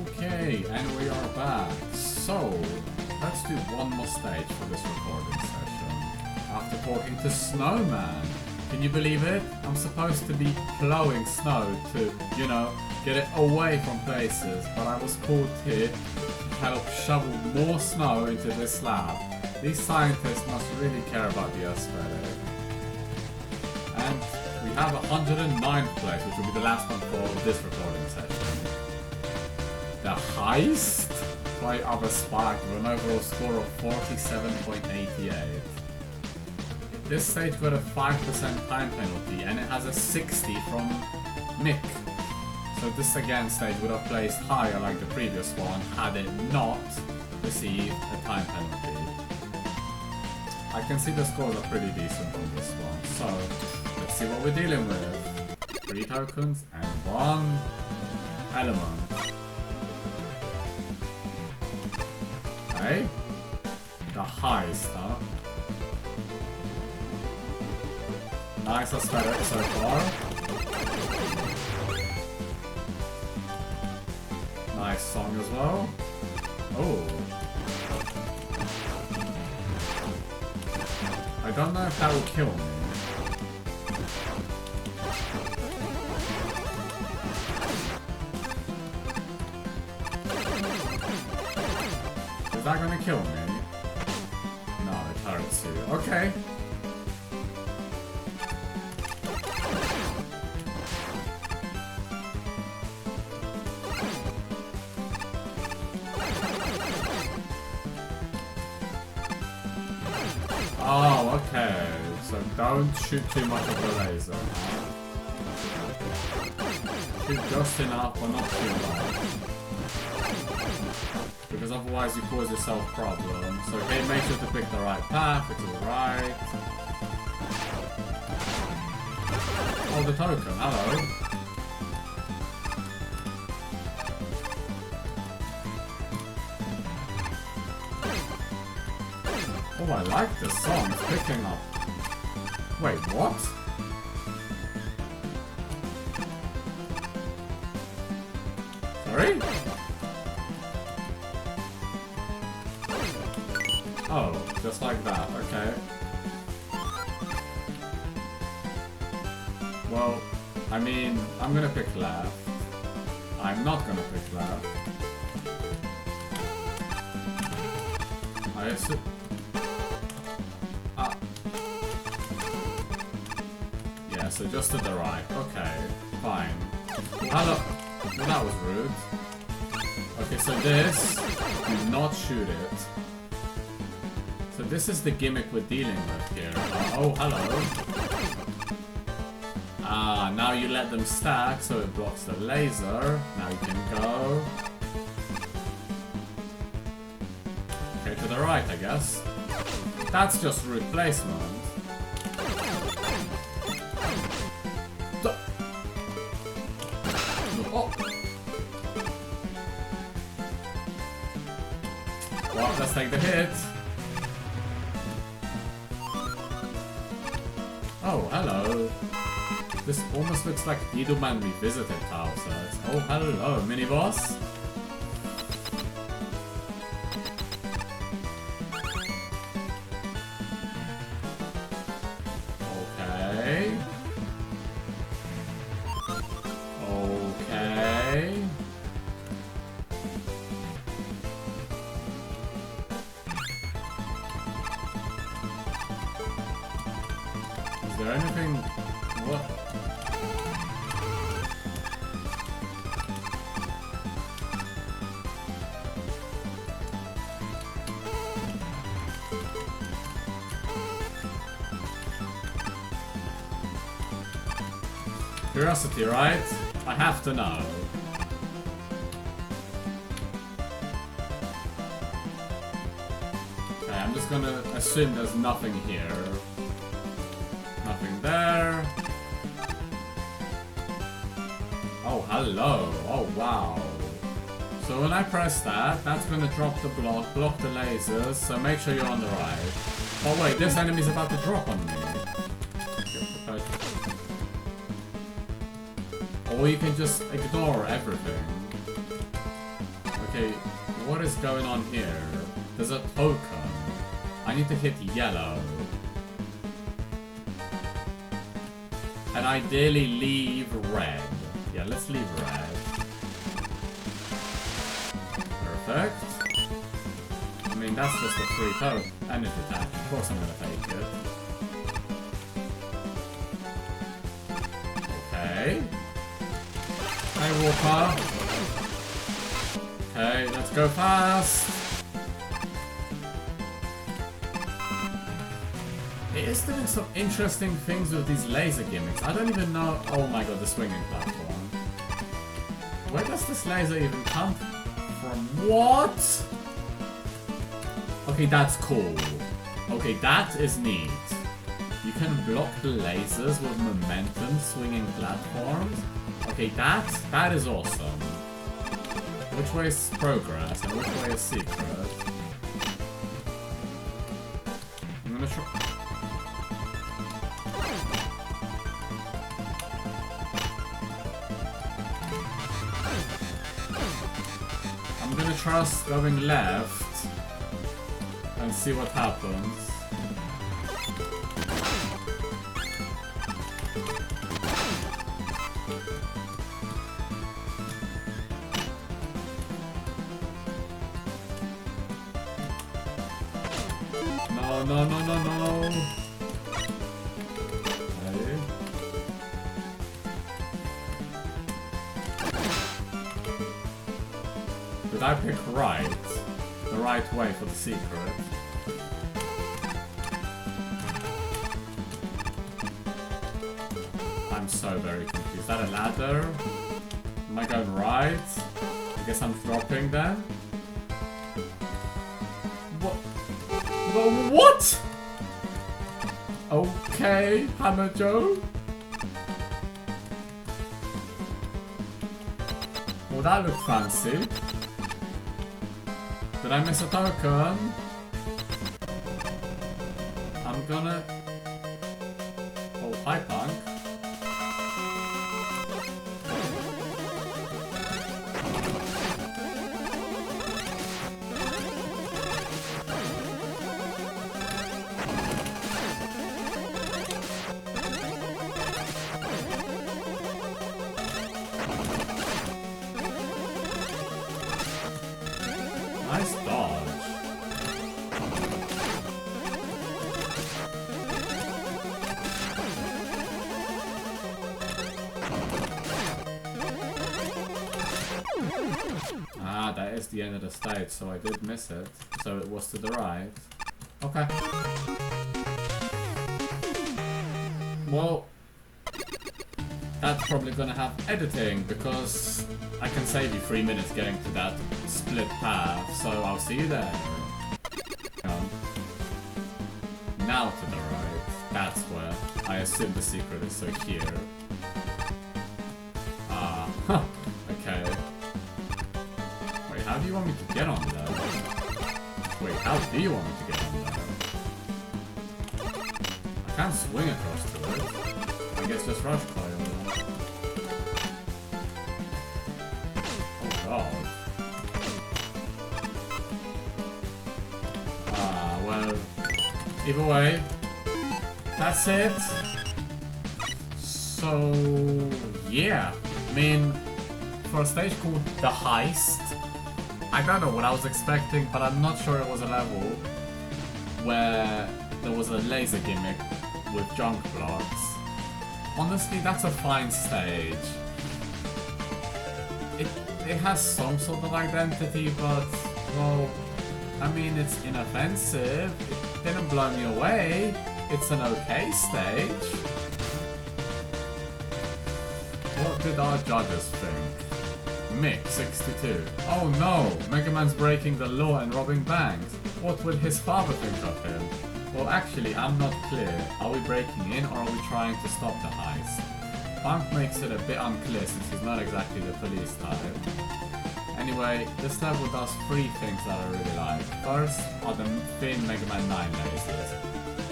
Okay, and we are back. So, let's do one more stage for this recording session. After talking to Snowman. Can you believe it? I'm supposed to be plowing snow to, you know, get it away from places, but I was called here to help shovel more snow into this lab. These scientists must really care about the aesthetic. And we have 109th place, which will be the last one for this recording session. The Heist by Other Spark with an overall score of 47.88. This stage got a 5% time penalty and it has a 60 from Mick. So this again stage would have placed higher like the previous one had it not received a time penalty. I can see the scores are pretty decent on this one, so let's see what we're dealing with. 3 tokens and 1 element. Okay. The Heist, huh? Nice aesthetic so far. Nice song as well. Oh. I don't know if that will kill me. Is that gonna kill me? No, it hurts you. Okay. Oh, okay. So don't shoot too much of the laser. Shoot just enough, but not too much. Because otherwise you cause yourself problems. So okay, make sure to pick the right path, it's alright. Oh, the token, hello. Oh, I like this song, it's picking up. Wait, what? Sorry? Oh, just like that, okay. Well, I mean, I'm gonna pick left. I'm not gonna pick left. I assume... Yeah, so just to the right. Okay, fine. Hello. Well, that was rude. Okay, so this, do not shoot it. So this is the gimmick we're dealing with here. Oh, hello. Ah, now you let them stack, so it blocks the laser. Now you can go. Okay, to the right, I guess. That's just replacement. Oh. Well, let's take the hit. Oh, hello. This almost looks like Needleman Revisited Houses. Oh, hello, mini-boss. Okay. Okay. Is there anything... What? Curiosity, right? I have to know. Okay, I'm just gonna assume there's nothing here. Nothing there. Oh, hello. Oh, wow. So when I press that, that's gonna drop the block the lasers, so make sure you're on the right. Oh wait, this enemy's about to drop on me. Or you can just ignore everything. Okay, what is going on here? There's a token. I need to hit yellow. And ideally leave red. Yeah, let's leave red. Perfect. I mean, that's just a free token. Energy attack. Of course I'm gonna take it. Okay. Hey, Walker. Okay, let's go fast. It is doing some interesting things with these laser gimmicks. I don't even know... Oh my god, the swinging platform. Where does this laser even come from? What? Okay, that's cool. Okay, that is neat. You can block the lasers with momentum swinging platforms. Okay, that is awesome. Which way is progress and which way is secret? I'm gonna try... I'm gonna trust going left and see what happens. No. Okay. Did I pick right? The right way for the secret? I'm so very confused. Is that a ladder? Am I going right? I guess I'm dropping then? What? Okay, Hammer Joe. Well, that looked fancy. Did I miss a token? I'm gonna... Oh, hi, Punk. Nice dodge. Ah, that is the end of the stage, so I did miss it. So it was to the right. Okay. Well, that's probably gonna have editing, because I can save you 3 minutes getting to that split path, so I'll see you there. Now to the right. That's where I assume the secret is, so here. Ah, huh. Okay. Wait, how do you want me to get on there? Wait, how do you want me to get on there? I can't swing across to it. I guess just rush coil. Oh god. Ah, well. Either way, that's it. So, yeah. I mean, for a stage called The Heist, I don't know what I was expecting, but I'm not sure it was a level where there was a laser gimmick with junk blocks. Honestly, that's a fine stage. It has some sort of identity, but, well, I mean, it's inoffensive. It didn't blow me away. It's an okay stage. What did our judges think? Mick, 62. Oh no! Mega Man's breaking the law and robbing banks. What will his father think of him? Well, actually, I'm not clear. Are we breaking in or are we trying to stop the heist? Punk makes it a bit unclear since he's not exactly the police type. Anyway, this level does 3 things that I really like. First are the thin Mega Man 9 lasers.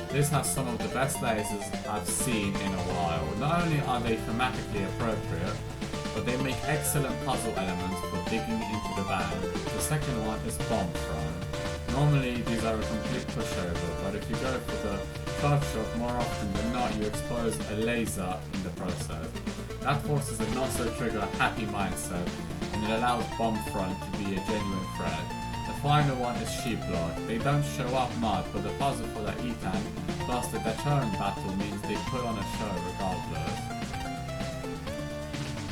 This has some of the best lasers I've seen in a while. Not only are they thematically appropriate, but but they make excellent puzzle elements for digging into the bag. The second one is bomb thrown. Normally these are a complete pushover, but if you go for the first shot, more often than not you expose a laser in the process. That forces a not so trigger happy mindset, and it allows bomb thrown to be a genuine threat. The final one is sheep blood. They don't show up much, but the puzzle for the E-Tank plus the deterrent battle means they put on a show regardless.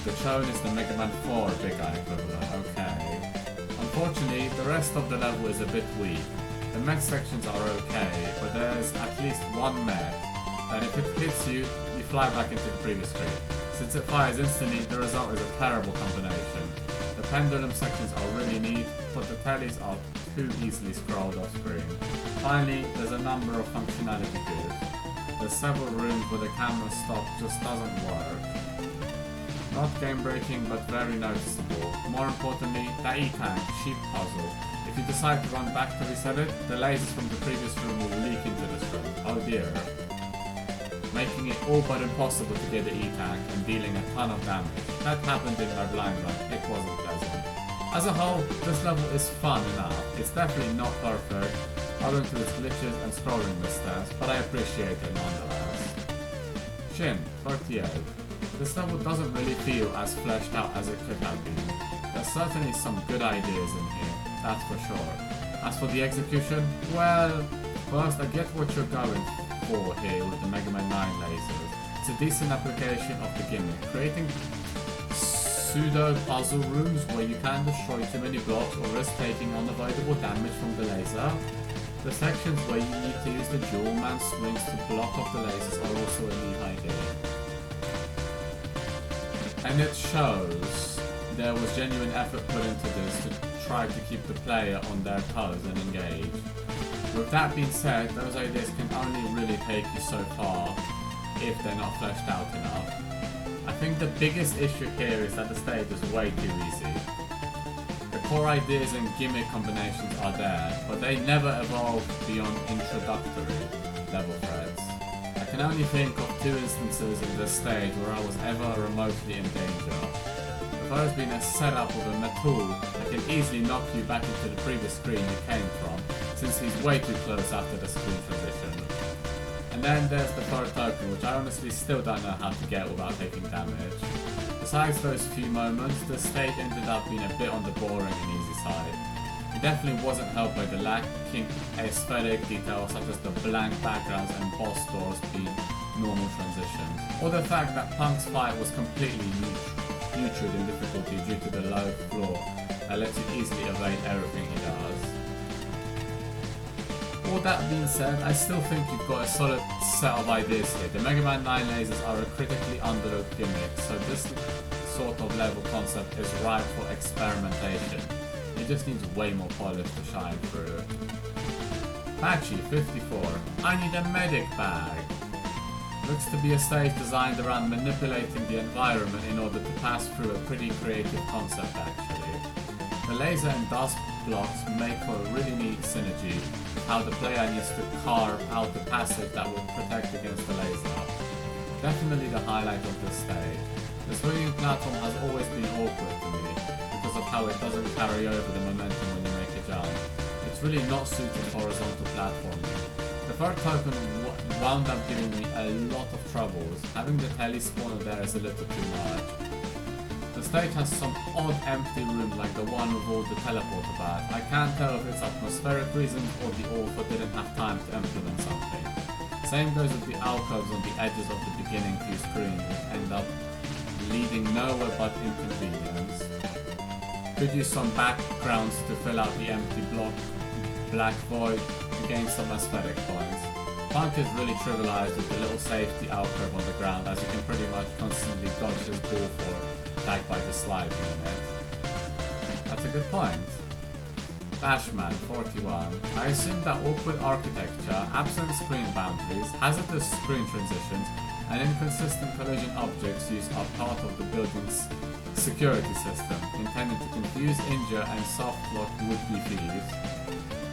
The Chone is the Mega Man 4 Big Eye equivalent, okay. Unfortunately, the rest of the level is a bit weak. The mech sections are okay, but there's at least one mech that if it hits you, you fly back into the previous screen. Since it fires instantly, the result is a terrible combination. The pendulum sections are really neat, but the tellies are too easily scrolled off screen. Finally, there's a number of functionality goofs. There's several rooms where the camera stop just doesn't work. Not game breaking, but very noticeable. More importantly, that E-Tank sheep puzzle. If you decide to run back to reset it, the lasers from the previous room will leak into this room. Oh dear. Making it all but impossible to get the E-Tank and dealing a ton of damage. That happened in my blind run, it wasn't pleasant. As a whole, this level is fun enough. It's definitely not perfect, owing to its glitches and scrolling missteps, but I appreciate it nonetheless. Shin, 38. This level doesn't really feel as fleshed out as it could have been. There's certainly some good ideas in here, that's for sure. As for the execution, well, first I get what you're going for here with the Mega Man 9 lasers. It's a decent application of the gimmick, creating pseudo-puzzle rooms where you can destroy too many blocks or risk taking unavoidable damage from the laser. The sections where you need to use the dual man swings to block off the lasers are also a neat idea. And it shows there was genuine effort put into this to try to keep the player on their toes and engaged. With that being said, those ideas can only really take you so far if they're not fleshed out enough. I think the biggest issue here is that the stage is way too easy. The core ideas and gimmick combinations are there, but they never evolve beyond introductory level threats. I can only think of 2 instances in this stage where I was ever remotely in danger. The first being a setup with a Matul that can easily knock you back into the previous screen you came from, since he's way too close after the screen transition. And then there's the third token, which I honestly still don't know how to get without taking damage. Besides those few moments, the stage ended up being a bit on the boring and easy side. It definitely wasn't helped by the lacking aesthetic details such as the blank backgrounds and boss doors being normal transitions, or the fact that Punk's fight was completely neutral in difficulty due to the low floor that lets you easily evade everything he does. All that being said, I still think you've got a solid set of ideas here. The Mega Man 9 lasers are a critically underlooked gimmick, so this sort of level concept is ripe for experimentation. It just needs way more polish to shine through. Patchy 54. I need a medic bag. Looks to be a stage designed around manipulating the environment in order to pass through a pretty creative concept actually. The laser and dust blocks make for a really neat synergy with how the player needs to carve out the passage that will protect against the laser. Definitely the highlight of this stage. The swinging platform has always been awkward to me because of how it doesn't carry over the momentum when you make a jump. It's really not suited for horizontal platforming. The third token wound up giving me a lot of troubles. Having the telly spawner there is a little too much. The stage has some odd empty room like the one with all the teleporter bags. I can't tell if it's atmospheric reasons or the author didn't have time to implement something. Same goes with the alcoves on the edges of the beginning few screens which end up leading nowhere but inconvenience. Could use some backgrounds to fill out the empty black void to gain some aesthetic points. Punk is really trivialized with the little safety alcove on the ground as you can pretty much constantly dodge his ball for attacked by the slide unit. That's a good point. Bashman 41. I assume that awkward architecture, absent screen boundaries, hazardous screen transitions, and inconsistent collision objects used are part of the building's security system, intended to confuse, injure, and soft-lock would-be thieves.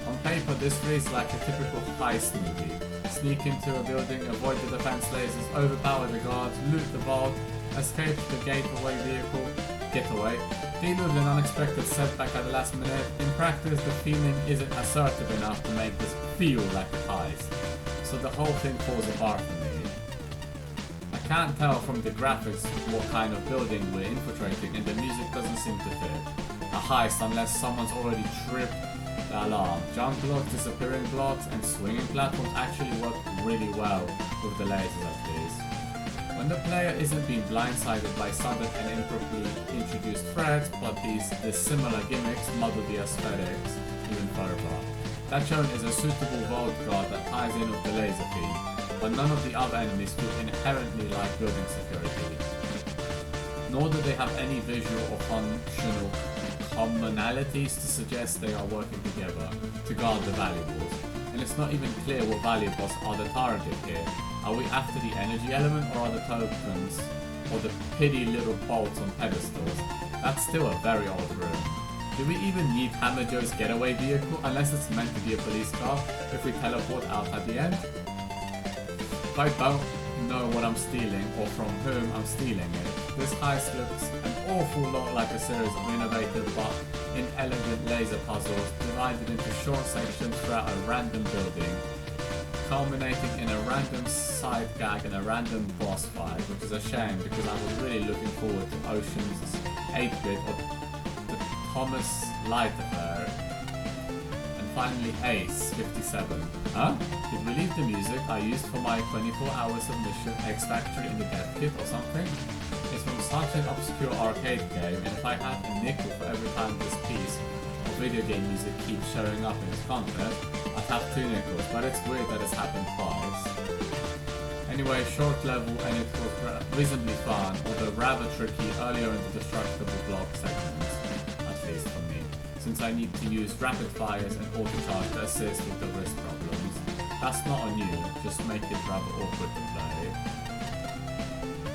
On paper, this reads like a typical heist movie. Sneak into a building, avoid the defense lasers, overpower the guards, loot the vault, escape the getaway, deal with an unexpected setback at the last minute. In practice, the feeling isn't assertive enough to make this feel like a heist, so the whole thing falls apart for me. I can't tell from the graphics what kind of building we're infiltrating, and the music doesn't seem to fit a heist unless someone's already tripped the alarm. Jump blocks, disappearing blocks, and swinging platforms actually work really well with the lasers at least. When the player isn't being blindsided by sudden and improperly introduced threats, but these similar gimmicks muddle the aesthetics even further. That shown is a suitable vault guard that ties in with the laser theme, but none of the other enemies feel inherently like building security. Nor do they have any visual or functional commonalities to suggest they are working together to guard the valuables. And it's not even clear what valuables are the target here. Are we after the energy element, or are the tokens or the pitty little bolts on pedestals? That's still a very old room. Do we even need Hammer Joe's getaway vehicle unless it's meant to be a police car if we teleport out at the end? If I don't know what I'm stealing or from whom I'm stealing it, this heist looks an awful lot like a series of innovative but inelegant laser puzzles divided into short sections throughout a random building, culminating in a random side gag and a random boss fight, which is a shame because I was really looking forward to Ocean's 8-bit or the Thomas Light Affair. And finally Ace 57. Huh? Did we leave the music I used for my 24-hour submission X Factory in the dev kit or something? It's from such an obscure arcade game, and if I had a nickel for every time this piece of video game music keeps showing up in its content, I'd have 2 nickels, but it's weird that it's happened twice. Anyway, short level, and it was reasonably fun, although rather tricky earlier in the destructible block segments, at least for me, since I need to use rapid fires and auto charge to assist with the wrist problems. That's not on you, just make it rather awkward to play.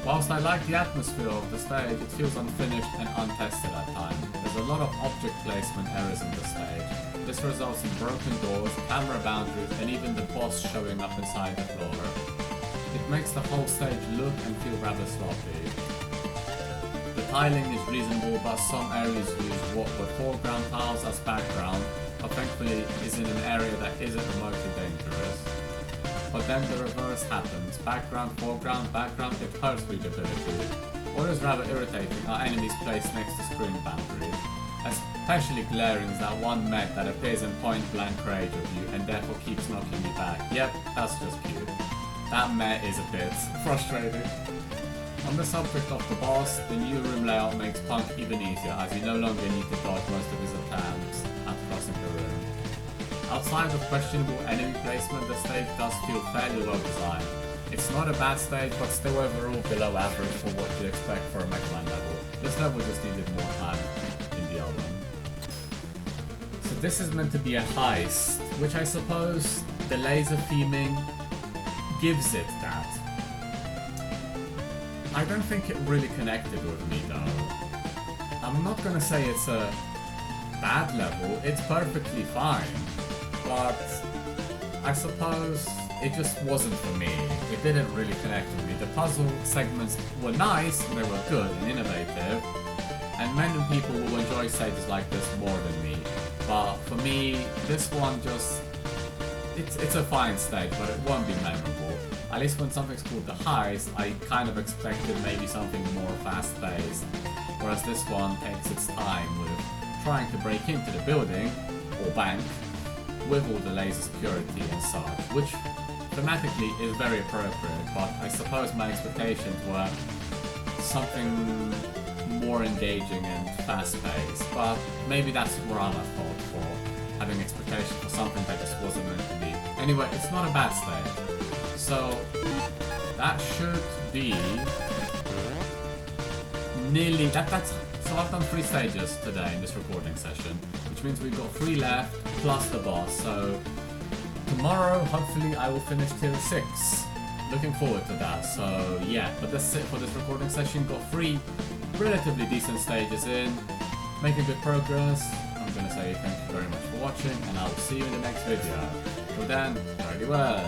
Whilst I like the atmosphere of the stage, it feels unfinished and untested at times. There's a lot of object placement errors in the stage. This results in broken doors, camera boundaries, and even the boss showing up inside the floor. It makes the whole stage look and feel rather sloppy. The tiling is reasonable, but some areas use what were foreground tiles as background, but thankfully is in an area that isn't remotely dangerous. But then the reverse happens. Background, foreground, background, it hurts readability. What is rather irritating are enemies placed next to screen boundaries. Especially glaring is that one mech that appears in point blank range of you and therefore keeps knocking you back. Yep, that's just cute. That mech is a bit frustrating. On the subject of the boss, the new room layout makes Punk even easier, as you no longer need to dodge most of his attempts at crossing the room. Outside of questionable enemy placement, the stage does feel fairly well designed. It's not a bad stage, but still overall below average for what you'd expect for a Mega Man level. This level just needed more time in the album. So this is meant to be a heist, which I suppose the laser theming gives it that. I don't think it really connected with me though. I'm not gonna say it's a bad level, it's perfectly fine. But I suppose it just wasn't for me. It didn't really connect with me. The puzzle segments were nice, and they were good and innovative, and many people will enjoy stages like this more than me. But for me, this one just... It's a fine stage, but it won't be memorable. At least when something's called the Heist, I kind of expected maybe something more fast-paced, whereas this one takes its time with trying to break into the building, or bank, with all the laser security and such, which thematically is very appropriate, but I suppose my expectations were something more engaging and fast-paced, but maybe that's where I'm at fault for having expectations for something that just wasn't meant to be. Anyway, it's not a bad stage, so that should be nearly, so I've done 3 stages today in this recording session, which means we've got 3 left, plus the boss, so tomorrow, hopefully, I will finish tier 6. Looking forward to that, so yeah, but that's it for this recording session. Got 3 relatively decent stages in, making good progress. I'm gonna say thank you very much for watching, and I will see you in the next video. Till then, very well.